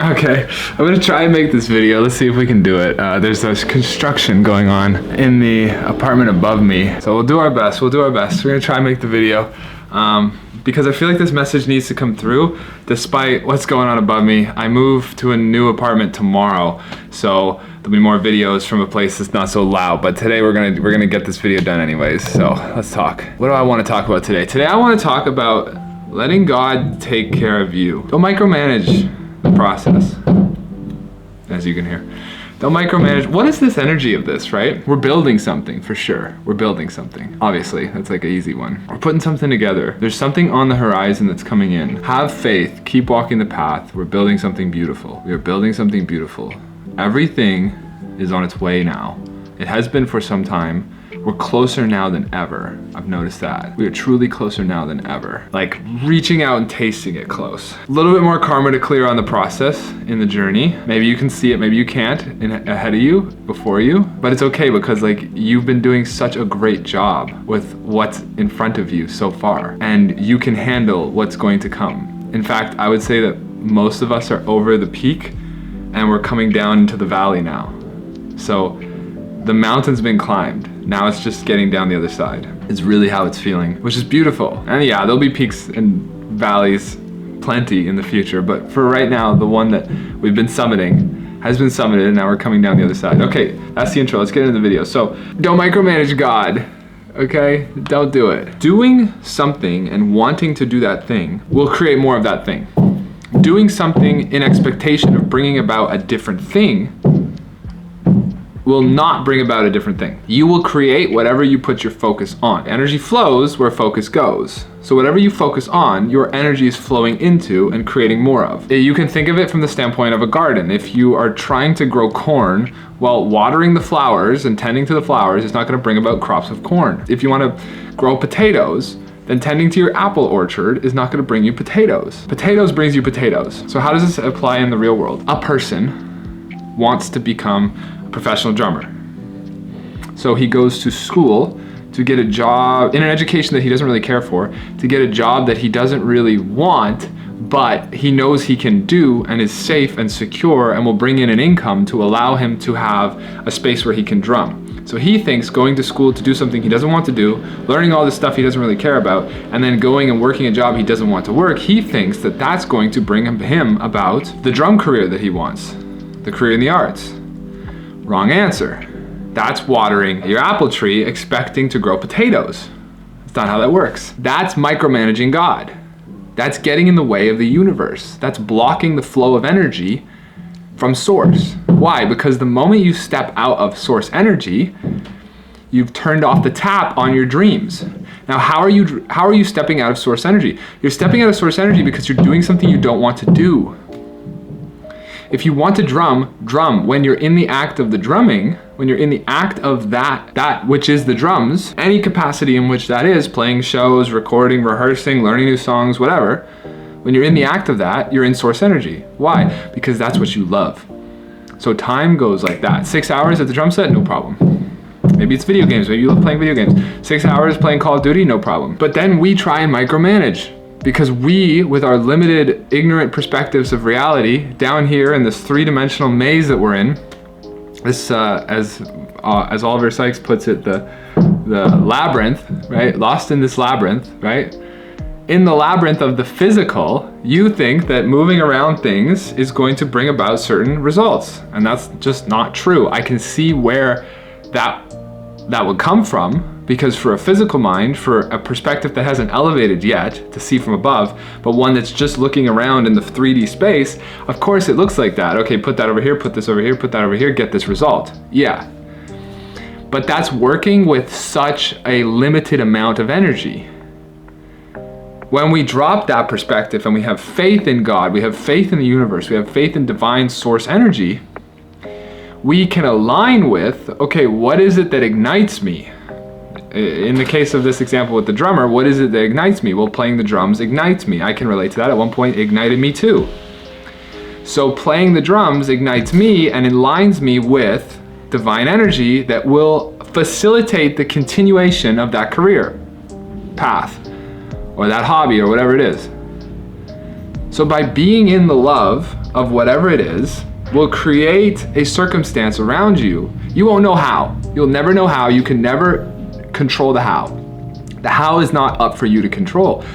Okay, I'm gonna try and make this video. Let's see if we can do it. There's this construction going on in the apartment above me, so we'll do our best. We're gonna try and make the video because I feel like this message needs to come through despite what's going on above me. I move to a new apartment tomorrow, so there'll be more videos from a place that's not so loud, but today we're gonna get this video done anyways. So let's talk. What do I want to talk about today? Today I want to talk about letting God take care of you. Don't micromanage the process, as you can hear. Don't micromanage. What is this energy of this, right? We're building something for sure. We're building something. Obviously, that's like an easy one. We're putting something together. There's something on the horizon that's coming in. Have faith. Keep walking the path. We're building something beautiful. We are building something beautiful. Everything is on its way now. It has been for some time. We're closer now than ever. I've noticed that. We are truly closer now than ever. Like reaching out and tasting it close. A little bit more karma to clear on the process in the journey. Maybe you can see it, maybe you can't ahead of you, before you, but it's okay because like you've been doing such a great job with what's in front of you so far, and you can handle what's going to come. In fact, I would say that most of us are over the peak and we're coming down into the valley now. So the mountain's been climbed. Now it's just getting down the other side. It's really how it's feeling, which is beautiful. And yeah, there'll be peaks and valleys plenty in the future, but for right now, the one that we've been summiting has been summited and now we're coming down the other side. Okay, that's the intro. Let's get into the video. So don't micromanage God, okay? Don't do it. Doing something and wanting to do that thing will create more of that thing. Doing something in expectation of bringing about a different thing will not bring about a different thing. You will create whatever you put your focus on. Energy flows where focus goes. So whatever you focus on, your energy is flowing into and creating more of. You can think of it from the standpoint of a garden. If you are trying to grow corn, well, watering the flowers and tending to the flowers is not gonna bring about crops of corn. If you wanna grow potatoes, then tending to your apple orchard is not gonna bring you potatoes. Potatoes brings you potatoes. So how does this apply in the real world? A person wants to become professional drummer. So he goes to school to get a job in an education that he doesn't really care for, to get a job that he doesn't really want, but he knows he can do and is safe and secure and will bring in an income to allow him to have a space where he can drum. So he thinks going to school to do something he doesn't want to do, learning all this stuff he doesn't really care about, and then going and working a job he doesn't want to work, he thinks that that's going to bring him about the drum career that he wants, the career in the arts. Wrong answer. That's watering your apple tree expecting to grow potatoes. That's not how that works. That's micromanaging God. That's getting in the way of the universe. That's blocking the flow of energy from source. Why? Because the moment you step out of source energy, you've turned off the tap on your dreams. Now, how are you stepping out of source energy? You're stepping out of source energy because you're doing something you don't want to do. If you want to drum. When you're in the act of the drumming, when you're in the act of that which is the drums, any capacity in which that is, playing shows, recording, rehearsing, learning new songs, whatever, when you're in the act of that, you're in source energy. Why? Because that's what you love. So time goes like that. 6 hours at the drum set, no problem. Maybe it's video games, maybe you love playing video games. 6 hours playing Call of Duty, no problem. But then we try and micromanage. Because we, with our limited, ignorant perspectives of reality, down here in this three-dimensional maze that we're in, this, as Oliver Sykes puts it, the labyrinth, right? Lost in this labyrinth, right? In the labyrinth of the physical, you think that moving around things is going to bring about certain results, and that's just not true. I can see where that would come from. Because for a physical mind, for a perspective that hasn't elevated yet to see from above, but one that's just looking around in the 3D space, of course it looks like that. Okay, put that over here, put this over here, put that over here, get this result. Yeah. But that's working with such a limited amount of energy. When we drop that perspective and we have faith in God, we have faith in the universe, we have faith in divine source energy, we can align with, okay, what is it that ignites me? In the case of this example with the drummer, what is it that ignites me? Well, playing the drums ignites me. I can relate to that. At one point, it ignited me too. So playing the drums ignites me and aligns me with divine energy that will facilitate the continuation of that career path or that hobby or whatever it is. So by being in the love of whatever it is, will create a circumstance around you. You won't know how. You'll never know how. You can never control the how. The how is not up for you to control.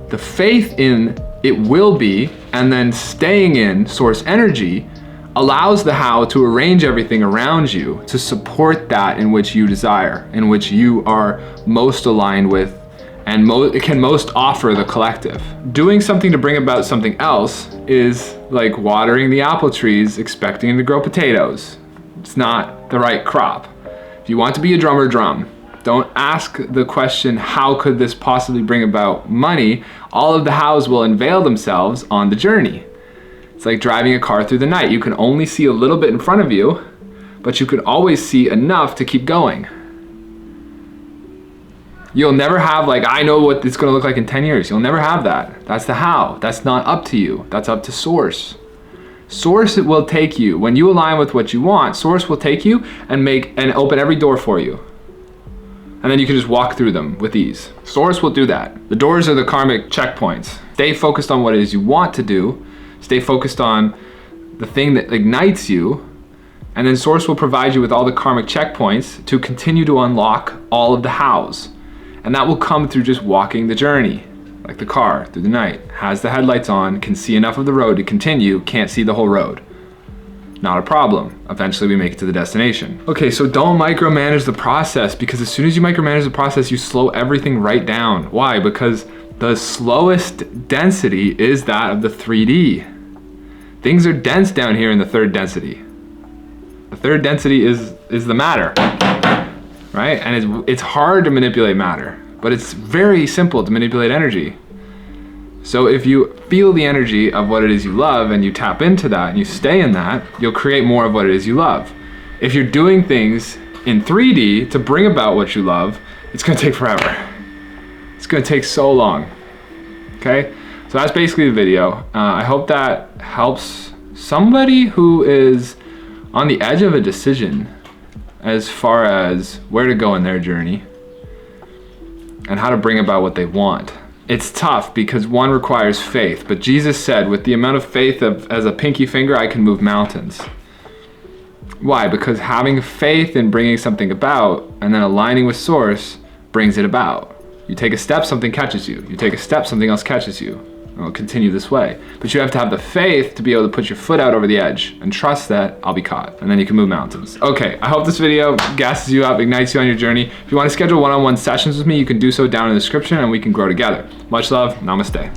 The faith in it will be, and then staying in source energy allows the how to arrange everything around you to support that in which you desire, in which you are most aligned with, and it can most offer the collective. Doing something to bring about something else is like watering the apple trees expecting to grow potatoes. It's not the right crop. If you want to be a drummer, drum. Don't ask the question, how could this possibly bring about money? All of the hows will unveil themselves on the journey. It's like driving a car through the night. You can only see a little bit in front of you, but you can always see enough to keep going. You'll never have like, I know what it's gonna look like in 10 years. You'll never have that. That's the how. That's not up to you. That's up to source. Source will take you. When you align with what you want, source will take you and open every door for you. And then you can just walk through them with ease. Source will do that. The doors are the karmic checkpoints. Stay focused on what it is you want to do. Stay focused on the thing that ignites you. And then source will provide you with all the karmic checkpoints to continue to unlock all of the hows. And that will come through just walking the journey, like the car through the night. Has the headlights on, can see enough of the road to continue, can't see the whole road. Not a problem. Eventually we make it to the destination. Okay, so don't micromanage the process, because as soon as you micromanage the process, you slow everything right down. Why? Because the slowest density is that of the 3D. Things are dense down here in the third density. The third density is the matter. Right? And it's hard to manipulate matter, but it's very simple to manipulate energy. So if you feel the energy of what it is you love and you tap into that and you stay in that, you'll create more of what it is you love. If you're doing things in 3D to bring about what you love, it's gonna take forever. It's gonna take so long, okay? So that's basically the video. I hope that helps somebody who is on the edge of a decision as far as where to go in their journey and how to bring about what they want. It's tough because one requires faith, but Jesus said, with the amount of faith as a pinky finger, I can move mountains. Why? Because having faith in bringing something about and then aligning with source brings it about. You take a step, something catches you. You take a step, something else catches you. And it'll continue this way. But you have to have the faith to be able to put your foot out over the edge and trust that I'll be caught. And then you can move mountains. Okay, I hope this video gasses you up, ignites you on your journey. If you want to schedule one-on-one sessions with me, you can do so down in the description and we can grow together. Much love, namaste.